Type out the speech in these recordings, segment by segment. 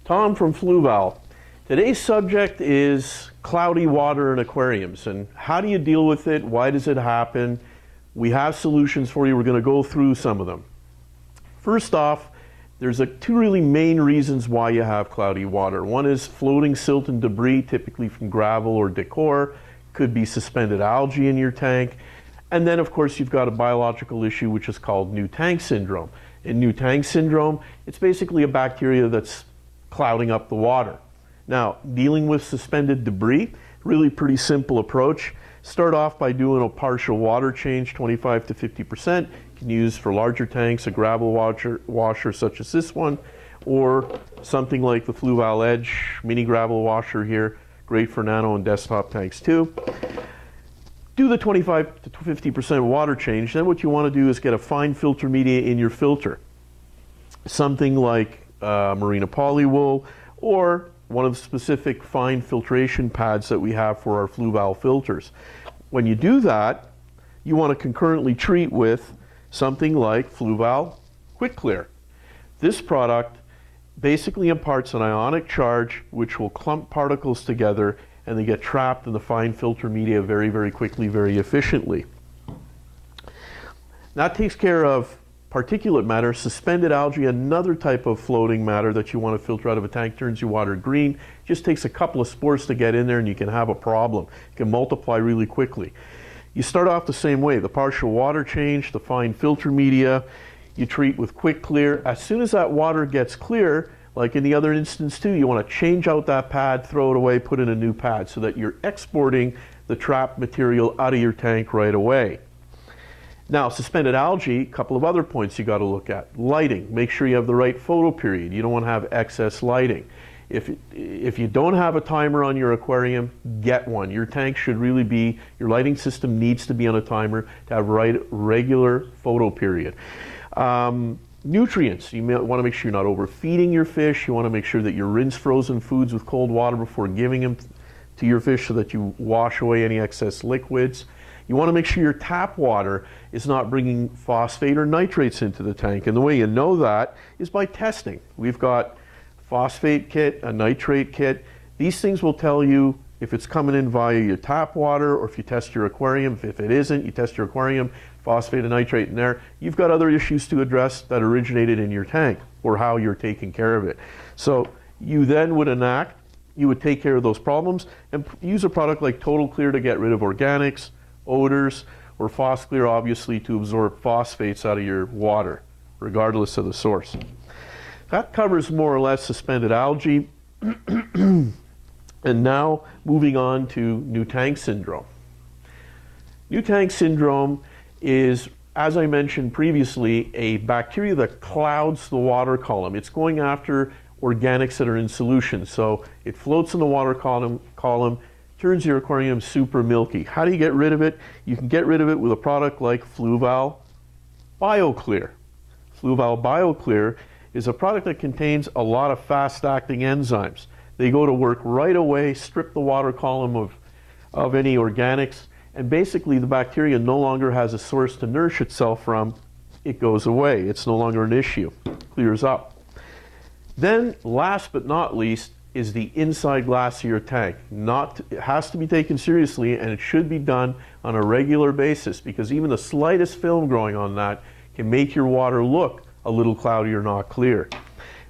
Tom from Fluval. Today's subject is cloudy water in aquariums, and how do you deal with it? Why does it happen? We have solutions for you. We're going to go through some of them. First off, there's two really main reasons why you have cloudy water. One is floating silt and debris, typically from gravel or decor. Could be suspended algae in your tank. And then, of course, you've got a biological issue which is called new tank syndrome. In new tank syndrome, it's basically a bacteria that's clouding up the water. Now, dealing with suspended debris, really pretty simple approach. Start off by doing a partial water change, 25 to 50%. You can use for larger tanks a gravel washer such as this one, or something like the Fluval Edge mini gravel washer here, great for nano and desktop tanks too. Do the 25 to 50% water change. Then what you want to do is get a fine filter media in your filter. Something like Merino polywool, or one of the specific fine filtration pads that we have for our Fluval filters. When you do that, you want to concurrently treat with something like Fluval Quick Clear. This product basically imparts an ionic charge which will clump particles together, and they get trapped in the fine filter media very, very quickly, very efficiently. That takes care of particulate matter. Suspended algae, another type of floating matter that you want to filter out of a tank, turns your water green. Just takes a couple of spores to get in there and you can have a problem. It can multiply really quickly. You start off the same way, the partial water change, the fine filter media, you treat with Quick Clear. As soon as that water gets clear, like in the other instance too, you want to change out that pad, throw it away, put in a new pad so that you're exporting the trapped material out of your tank right away. Now, suspended algae, a couple of other points you got to look at. Lighting, make sure you have the right photo period. You don't want to have excess lighting. If you don't have a timer on your aquarium, get one. Your tank should really be, your lighting system needs to be on a timer to have regular photo period. Nutrients, you want to make sure you're not overfeeding your fish. You want to make sure that you rinse frozen foods with cold water before giving them to your fish so that you wash away any excess liquids. You want to make sure your tap water is not bringing phosphate or nitrates into the tank. And the way you know that is by testing. We've got phosphate kit, a nitrate kit. These things will tell you if it's coming in via your tap water, or if you test your aquarium. If it isn't, you test your aquarium, phosphate and nitrate in there. You've got other issues to address that originated in your tank, or how you're taking care of it. So you then would enact, you would take care of those problems and use a product like Total Clear to get rid of organics, odors, or Phosclear obviously to absorb phosphates out of your water, regardless of the source. That covers more or less suspended algae. And now moving on to new tank syndrome. New tank syndrome is, as I mentioned previously, a bacteria that clouds the water column. It's going after organics that are in solution. So it floats in the water column, turns your aquarium super milky. How do you get rid of it? You can get rid of it with a product like Fluval BioClear. Fluval BioClear is a product that contains a lot of fast-acting enzymes. They go to work right away, strip the water column of any organics, and basically the bacteria no longer has a source to nourish itself from. It goes away. It's no longer an issue. Clears up. Then, last but not least, is the inside glass of your tank. It has to be taken seriously, and it should be done on a regular basis, because even the slightest film growing on that can make your water look a little cloudy or not clear.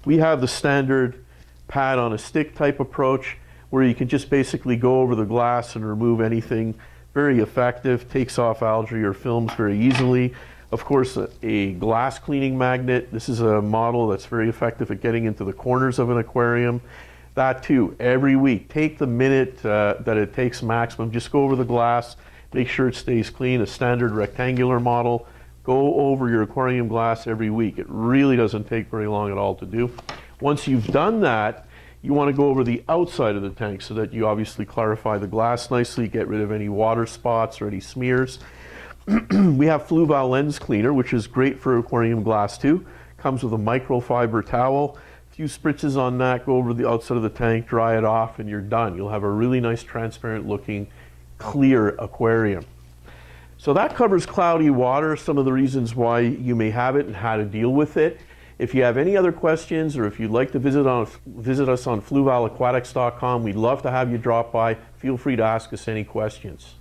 We have the standard pad on a stick type approach, where you can just basically go over the glass and remove anything. Very effective, takes off algae or films very easily. Of course, a glass cleaning magnet. This is a model that's very effective at getting into the corners of an aquarium. That too, every week. Take the minute that it takes maximum. Just go over the glass, make sure it stays clean. A standard rectangular model. Go over your aquarium glass every week. It really doesn't take very long at all to do. Once you've done that, you want to go over the outside of the tank so that you obviously clarify the glass nicely, get rid of any water spots or any smears. We have Fluval Lens Cleaner, which is great for aquarium glass too. Comes with a microfiber towel. Few spritzes on that, go over the outside of the tank, dry it off, and you're done. You'll have a really nice transparent looking clear aquarium. So that covers cloudy water, some of the reasons why you may have it and how to deal with it. If you have any other questions, or if you'd like to visit us on fluvalaquatics.com, we'd love to have you drop by. Feel free to ask us any questions.